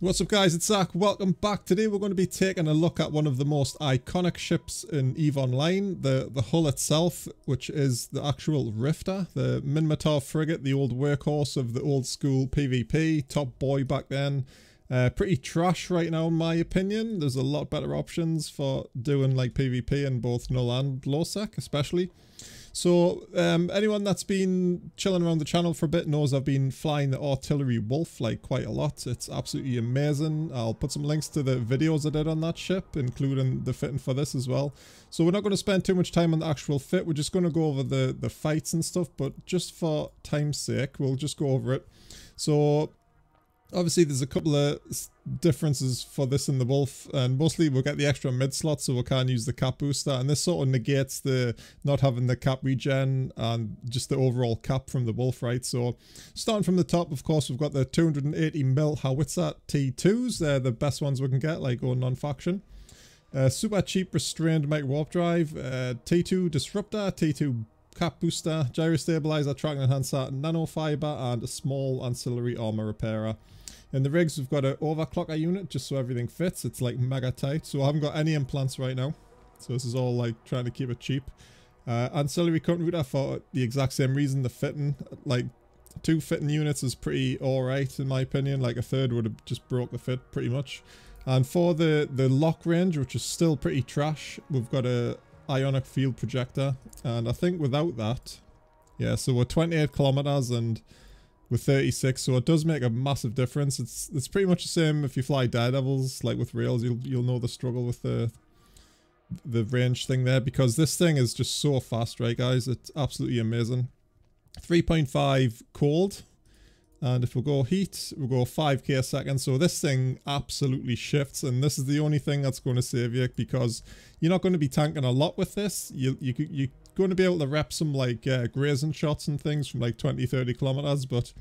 What's up guys, it's Zach. Welcome back. Today we're going to be taking a look at one of the most iconic ships in EVE Online, the hull itself, which is the actual Rifter, the Minmatar frigate, the old workhorse of the old school PvP, top boy back then. Pretty trash right now in my opinion. There's a lot better options for doing like PvP in both null and low sec especially. So anyone that's been chilling around the channel for a bit knows I've been flying the artillery wolf like quite a lot. It's absolutely amazing. I'll put some links to the videos I did on that ship, including the fitting for this as well. So we're not going to spend too much time on the actual fit. We're just going to go over the fights and stuff, but just for time's sake we'll just go over it. So obviously there's a couple of differences for this and the Wolf, and mostly we'll get the extra mid slot so we can't use the cap booster, and this sort of negates the not having the cap regen and just the overall cap from the Wolf, right? So starting from the top, of course, we've got the 280mm howitzer T2s. They're the best ones we can get, like going non-faction. Super cheap restrained mic warp drive, T2 disruptor, T2 cap booster, gyro stabilizer, tracking enhancer, nano fiber, and a small ancillary armor repairer. In the rigs, we've got an overclocker unit just so everything fits. It's like mega tight, so I haven't got any implants right now, so this is all like trying to keep it cheap. Ancillary current router for the exact same reason. The fitting, like 2 fitting units is pretty alright in my opinion. Like a third would have just broke the fit pretty much. And for the lock range, which is still pretty trash, we've got a ionic field projector, and I think without that, yeah, so we're 28 kilometers and we're 36, so it does make a massive difference. It's pretty much the same if you fly Daredevils, like with rails. You'll know the struggle with the range thing there, because this thing is just so fast, right guys? It's absolutely amazing. 3.5 cold, and if we go heat, we'll go 5k a second. So this thing absolutely shifts, and this is the only thing that's going to save you, because you're not going to be tanking a lot with this. You're going to be able to rep some like grazing shots and things from like 20-30 kilometers, but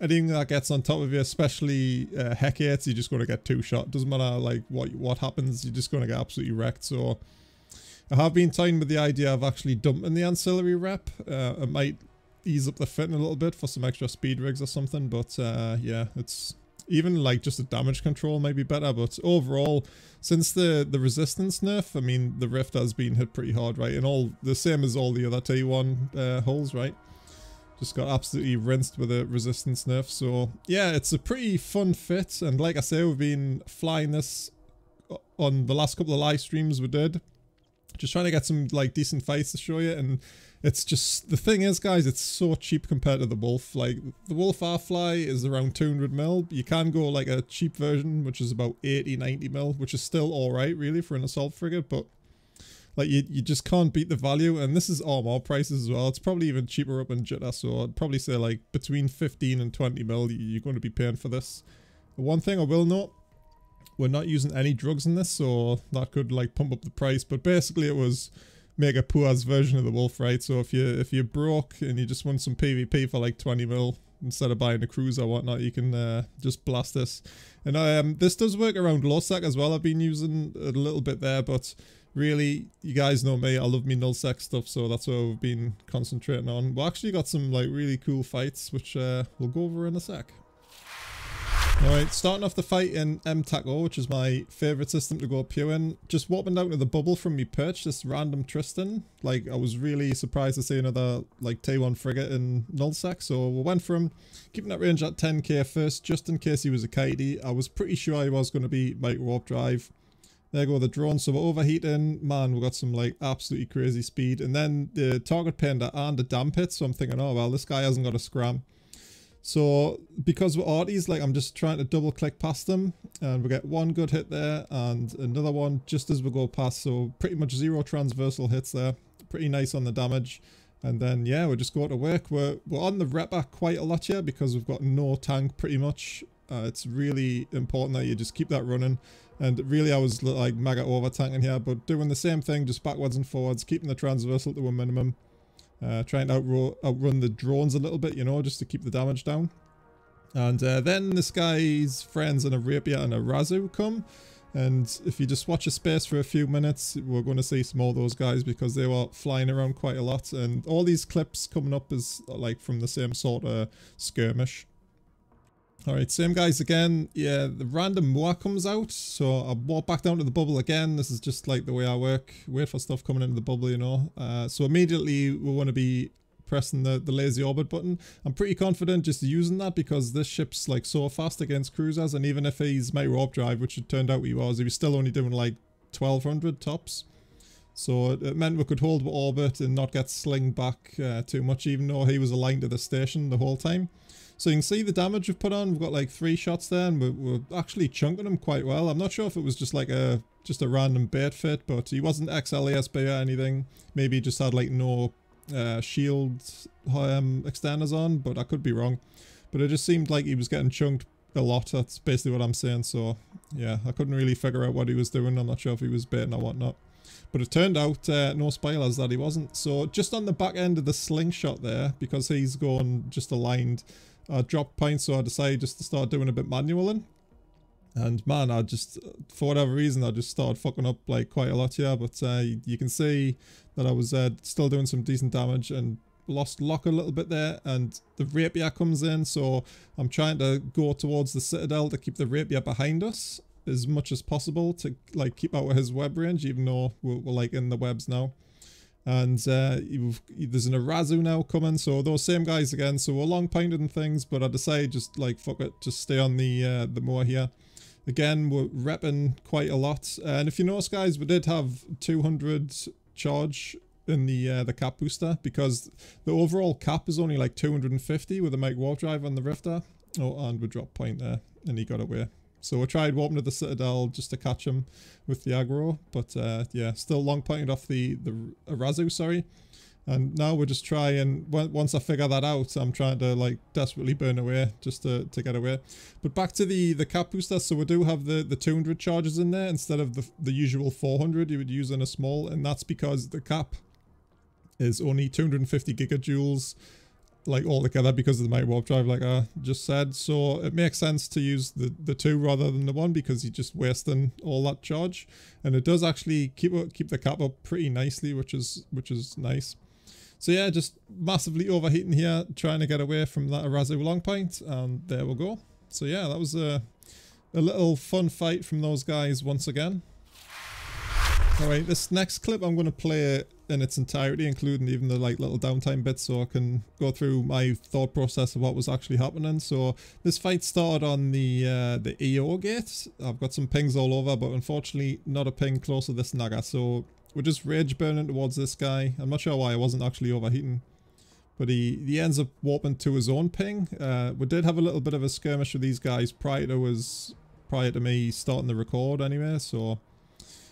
anything that gets on top of you, especially Hecates, you're just going to get 2-shot. Doesn't matter like what happens, you're just going to get absolutely wrecked. So I have been toying with the idea of actually dumping the ancillary rep. It might ease up the fitting a little bit for some extra speed rigs or something, but yeah, it's even like just a damage control might be better. But overall, since the resistance nerf, I mean, the Rift has been hit pretty hard, right? And all the same as all the other T1 hulls, right? Just got absolutely rinsed with a resistance nerf. So yeah, it's a pretty fun fit, and like I say, we've been flying this on the last couple of live streams we did, just trying to get some like decent fights to show you. And it's just, the thing is guys, it's so cheap compared to the Wolf. Like the Wolf R-Fly is around 200mm. You can go like a cheap version which is about 80-90mm, which is still alright really for an assault frigate, but like you just can't beat the value. And this is armor prices as well. It's probably even cheaper up in Jitter, so I'd probably say like between 15 and 20mm you're going to be paying for this. One thing I will note, we're not using any drugs in this, so that could like pump up the price, but basically it was make a poor's version of the Wolf, right? So if you're broke and you just want some PvP for like 20mm instead of buying a cruiser or whatnot, you can just blast this. And this does work around low sec as well. I've been using it a little bit there, but really, you guys know me, I love me null sec stuff, so that's what we've been concentrating on. We actually got some like really cool fights, which we'll go over in a sec. Alright, starting off the fight in MTACO, which is my favourite system to go pure in. Just warping down to the bubble from me perch, this random Tristan. Like, I was really surprised to see another, like, T1 frigate in nullsec. So we went from keeping that range at 10k first, just in case he was a kitey. I was pretty sure he was going to be micro warp drive. There go the drone. So we're overheating. Man, we got some, like, absolutely crazy speed. And then the target painter and a damp hit. So I'm thinking, oh, well, this guy hasn't got a scram. So because we're arties, like I'm just trying to double click past them, and we get one good hit there and another one just as we go past. So pretty much 0 transversal hits there. Pretty nice on the damage. And then yeah, we just go to work. We're on the Repper quite a lot here because we've got no tank pretty much. It's really important that you just keep that running. And really I was like mega over tanking here, but doing the same thing just backwards and forwards, keeping the transversal to a minimum. Trying to outrun the drones a little bit, you know, just to keep the damage down. And then this guy's friends in a rapier and a Razu come. And if you just watch a space for a few minutes, we're going to see some more of those guys because they were flying around quite a lot. And all these clips coming up is like from the same sort of skirmish. Alright, same guys again. Yeah, the random Moa comes out, so I walk back down to the bubble again. This is just like the way I work. Wait for stuff coming into the bubble, you know. So immediately we want to be pressing the lazy orbit button. I'm pretty confident just using that because this ship's like so fast against cruisers, and even if he's my warp drive, which it turned out he was still only doing like 1200 tops. So it meant we could hold orbit and not get slinged back too much, even though he was aligned to the station the whole time. So you can see the damage we've put on. We've got like 3 shots there, and we're actually chunking him quite well. I'm not sure if it was just like a random bait fit, but he wasn't XLASB or anything. Maybe he just had like no shield extenders on, but I could be wrong. But it just seemed like he was getting chunked a lot. That's basically what I'm saying. So yeah, I couldn't really figure out what he was doing. I'm not sure if he was baiting or whatnot. But it turned out, no spoilers, that he wasn't. So just on the back end of the slingshot there, because he's going just aligned, drop points, so I decided just to start doing a bit manualing. And man, I just, for whatever reason, I just started fucking up like quite a lot here. But you can see that I was still doing some decent damage and lost lock a little bit there. And the rapier comes in, so I'm trying to go towards the citadel to keep the rapier behind us as much as possible to like keep out of his web range, even though we're like in the webs now. And there's an Arazu now coming, so those same guys again. So we're long pointed and things, but I decided just like fuck it, just stay on the Moa here. Again, we're repping quite a lot, and if you notice, guys, we did have 200 charge in the cap booster because the overall cap is only like 250 with a Mike warp drive on the Rifter. Oh, and we dropped point there, and he got away. So I tried warping to the citadel just to catch him with the aggro, but yeah, still long pointed off the Arazu, sorry. And now we're just trying, once I figure that out, I'm trying to like desperately burn away just to get away. But back to the cap booster, so we do have the 200 charges in there instead of the usual 400 you would use in a small, and that's because the cap is only 250 gigajoules like all together because of the mighty warp drive, like I just said. So it makes sense to use the 2 rather than the 1 because you're just wasting all that charge, and it does actually keep the cap up pretty nicely, which is nice. So yeah, just massively overheating here, trying to get away from that Arazu long point, and there we go. So yeah, that was a little fun fight from those guys once again. Alright, this next clip I'm going to play in its entirety, including even the like little downtime bits, so I can go through my thought process of what was actually happening. So this fight started on the EO gate. I've got some pings all over, but unfortunately not a ping close to this Naga, so we're just rage burning towards this guy. I'm not sure why I wasn't actually overheating, but he ends up warping to his own ping. We did have a little bit of a skirmish with these guys prior to me starting the record anyway, so.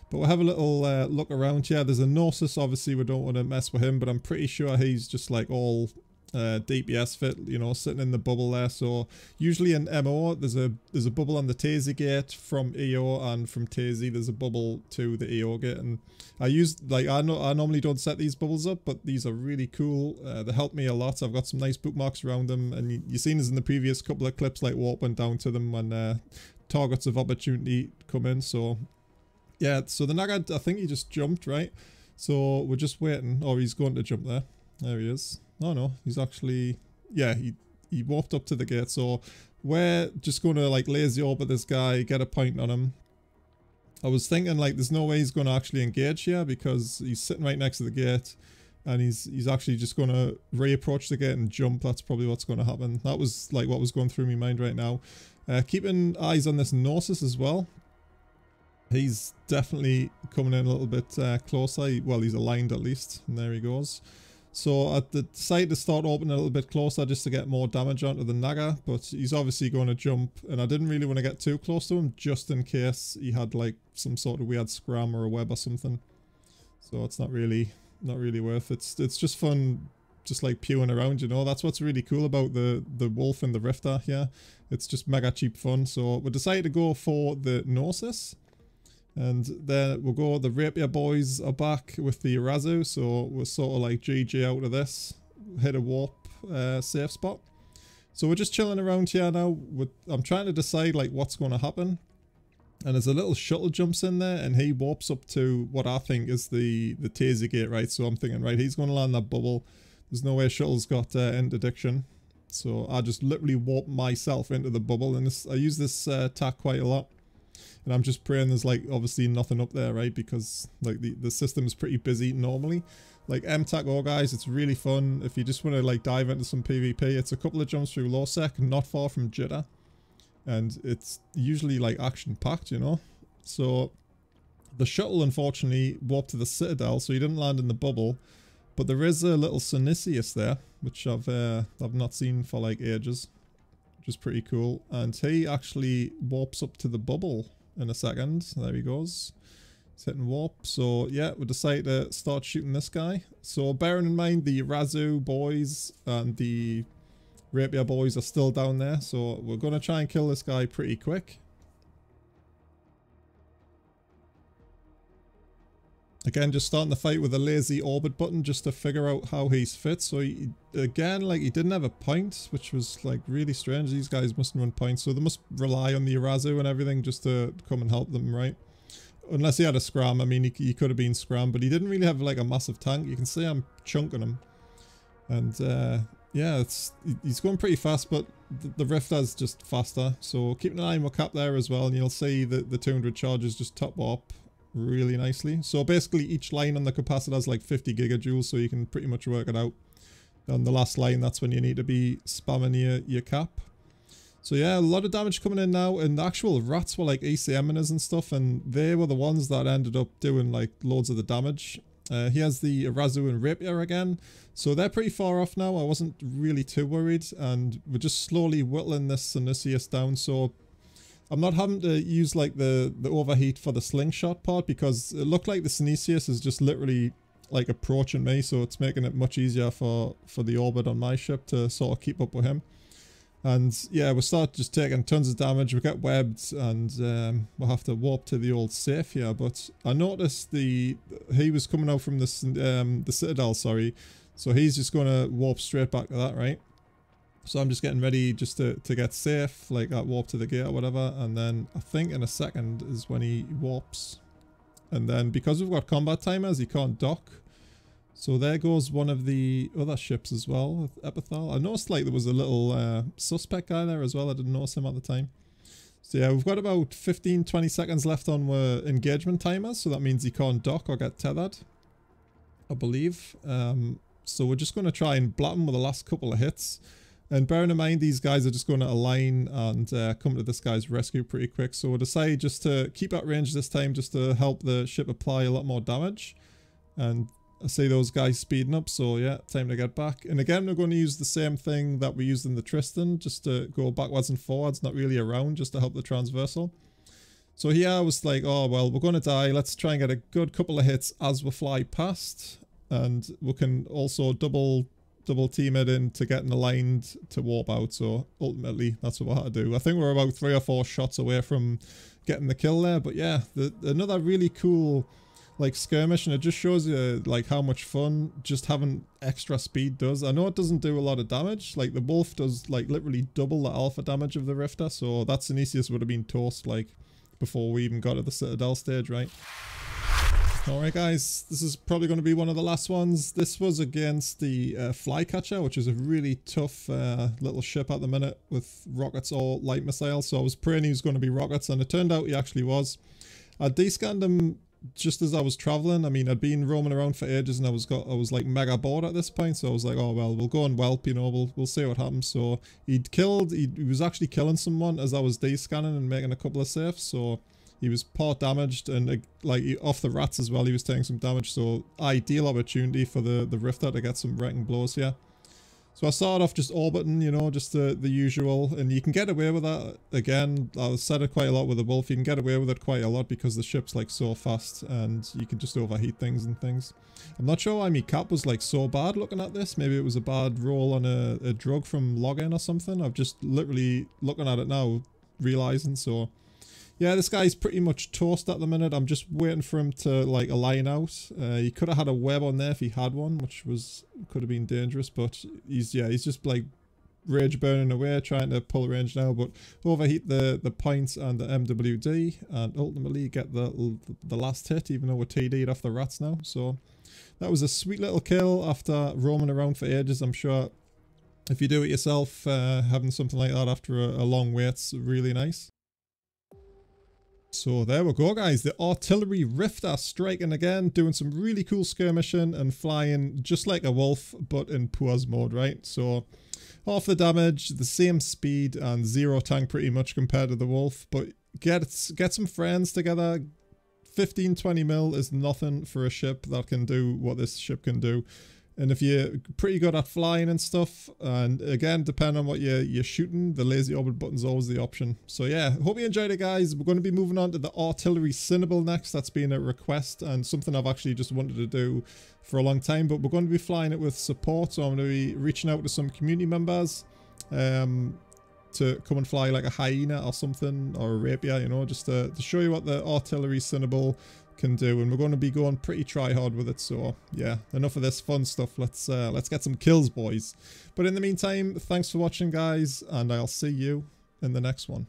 But we'll have a little look around here. There's a Gnosis, obviously we don't want to mess with him, but I'm pretty sure he's just like all DPS fit, you know, sitting in the bubble there. So usually in MO, there's a bubble on the Tazy gate from EO, and from Tazy there's a bubble to the EO gate. And I normally don't set these bubbles up, but these are really cool. They help me a lot. I've got some nice bookmarks around them, and you've seen this in the previous couple of clips, like warp went down to them when targets of opportunity come in. So yeah, so the Naga, I think he just jumped, right? So we're just waiting. Or he's going to jump there. There he is. Oh no, he's actually, yeah, he warped up to the gate. So we're just going to like lazy orbit this guy, get a point on him. I was thinking like there's no way he's going to actually engage here because he's sitting right next to the gate. And he's actually just going to reapproach the gate and jump. That's probably what's going to happen. That was like what was going through my mind right now. Keeping eyes on this Gnosis as well. He's definitely coming in a little bit closer. Well, he's aligned at least. And there he goes. So I decided to start opening a little bit closer just to get more damage onto the Naga. But he's obviously going to jump. And I didn't really want to get too close to him just in case he had like some sort of weird scram or a web or something. So it's not really worth it. It's just fun just like pewing around, you know. That's what's really cool about the Wolf and the Rifter here. It's just mega cheap fun. So we decided to go for the Gnosis. And then we'll go, the Rapier boys are back with the Arazu, so we're sort of like GG out of this. Hit a warp safe spot. So we're just chilling around here now. I'm trying to decide like what's going to happen. And there's a little shuttle jumps in there, and he warps up to what I think is the Tazy gate, right? So I'm thinking, right, he's going to land that bubble. There's no way shuttle's got interdiction. So I just literally warped myself into the bubble, and I use this tack quite a lot. And I'm just praying there's like obviously nothing up there, right? Because like the system is pretty busy normally. Like MTAC guys, it's really fun. If you just want to like dive into some PvP, it's a couple of jumps through low sec, not far from jitter. And it's usually like action packed, you know? So the shuttle unfortunately warped to the Citadel, so he didn't land in the bubble. But there is a little Synesius there, which I've not seen for like ages, which is pretty cool. And he actually warps up to the bubble in a second. There he goes. He's hitting warp. So yeah, we decided to start shooting this guy. So bearing in mind the Razu boys and the Rapier boys are still down there, so we're going to try and kill this guy pretty quick. Again, just starting the fight with a lazy orbit button just to figure out how he's fit. So he, again, like he didn't have a point, which was like really strange. These guys mustn't run points, so they must rely on the Irazu and everything just to come and help them, right? Unless he had a scram. I mean, he could have been scram, but he didn't really have like a massive tank. You can see I'm chunking him. And yeah, he's going pretty fast, but the Rifter's just faster. So keep an eye on my cap there as well, and you'll see that the 200 charges just top up really nicely. So basically each line on the capacitor has like 50 gigajoules, so you can pretty much work it out. On the last line, that's when you need to be spamming your cap. So yeah, a lot of damage coming in now, and the actual rats were like ECMing us and stuff, and they were the ones that ended up doing like loads of the damage. He has the Irazu and Rapier again, so they're pretty far off now. I wasn't really too worried, and we're just slowly whittling this Synesius down. So I'm not having to use like the overheat for the slingshot part, because it looked like the Synesius is just literally like approaching me, so it's making it much easier for the orbit on my ship to sort of keep up with him. And yeah, we start just taking tons of damage. We get webbed, and we'll have to warp to the old safe here. But I noticed he was coming out from the Citadel, sorry. So he's just going to warp straight back to that, right? So I'm just getting ready just to get safe, like at warp to the gate or whatever. And then I think in a second is when he warps. And then because we've got combat timers, he can't dock. So there goes one of the other ships as well, with Epithal. I noticed like there was a little suspect guy there as well. I didn't notice him at the time. So yeah, we've got about 15-20 seconds left on our engagement timers. So that means he can't dock or get tethered, I believe. So we're just going to try and blat him with the last couple of hits. And bearing in mind, these guys are just going to align and come to this guy's rescue pretty quick. So we'll decide just to keep at range this time, just to help the ship apply a lot more damage. And I see those guys speeding up, so yeah, time to get back. And again, we're going to use the same thing that we used in the Tristan, just to go backwards and forwards, not really around, just to help the transversal. So here I was like, oh well, we're going to die. Let's try and get a good couple of hits as we fly past. And we can also double team it into getting aligned to warp out. So ultimately, that's what we had to do. I think we're about 3 or 4 shots away from getting the kill there. But yeah, another really cool like skirmish, and it just shows you like how much fun just having extra speed does. I know it doesn't do a lot of damage, like the Wolf does like literally double the alpha damage of the Rifter, so that Synesius would have been toast like before we even got to the Citadel stage, right? Alright guys, this is probably going to be one of the last ones. This was against the Flycatcher, which is a really tough little ship at the minute with rockets or light missiles, so I was praying he was going to be rockets, and it turned out he actually was. I descanned him just as I was traveling. I mean, I'd been roaming around for ages, and I was like mega bored at this point, so I was like, oh well, we'll go and whelp, you know, we'll see what happens. So he was actually killing someone as I was descanning and making a couple of saves, so he was part damaged, and like off the rats as well, he was taking some damage, so ideal opportunity for the Rifter to get some wrecking blows here. So I started off just orbiting, you know, just the usual, and you can get away with that. Again, I've said it quite a lot with the Wolf, you can get away with it quite a lot because the ship's like so fast and you can just overheat things and things. I'm not sure why my cap was like so bad looking at this. Maybe it was a bad roll on a drug from login or something. I've just literally looking at it now, realizing. So yeah, this guy's pretty much toast at the minute. I'm just waiting for him to like align out. He could have had a web on there if he had one, which could have been dangerous, but he's just like rage burning away, trying to pull range now, but overheat the points and the MWD, and ultimately get the last hit, even though we're TD'd off the rats now. So that was a sweet little kill after roaming around for ages. I'm sure if you do it yourself, having something like that after a long wait's really nice. So there we go, guys. The artillery Rifter striking again, doing some really cool skirmishing and flying just like a wolf, but in pause mode, right? So half the damage, the same speed, and 0 tank pretty much compared to the wolf. But get some friends together. 15-20 mil is nothing for a ship that can do what this ship can do. And if you're pretty good at flying and stuff, and again, depending on what you're shooting, the lazy orbit button's always the option. So yeah, hope you enjoyed it, guys. We're going to be moving on to the artillery Cinnable next. That's been a request and something I've actually just wanted to do for a long time. But we're going to be flying it with support, so I'm going to be reaching out to some community members to come and fly like a hyena or something, or a rapier, you know, just to show you what the artillery Cinnable can do. And we're going to be going pretty try hard with it. So yeah, enough of this fun stuff. Let's get some kills, boys. But in the meantime, thanks for watching, guys, and I'll see you in the next one.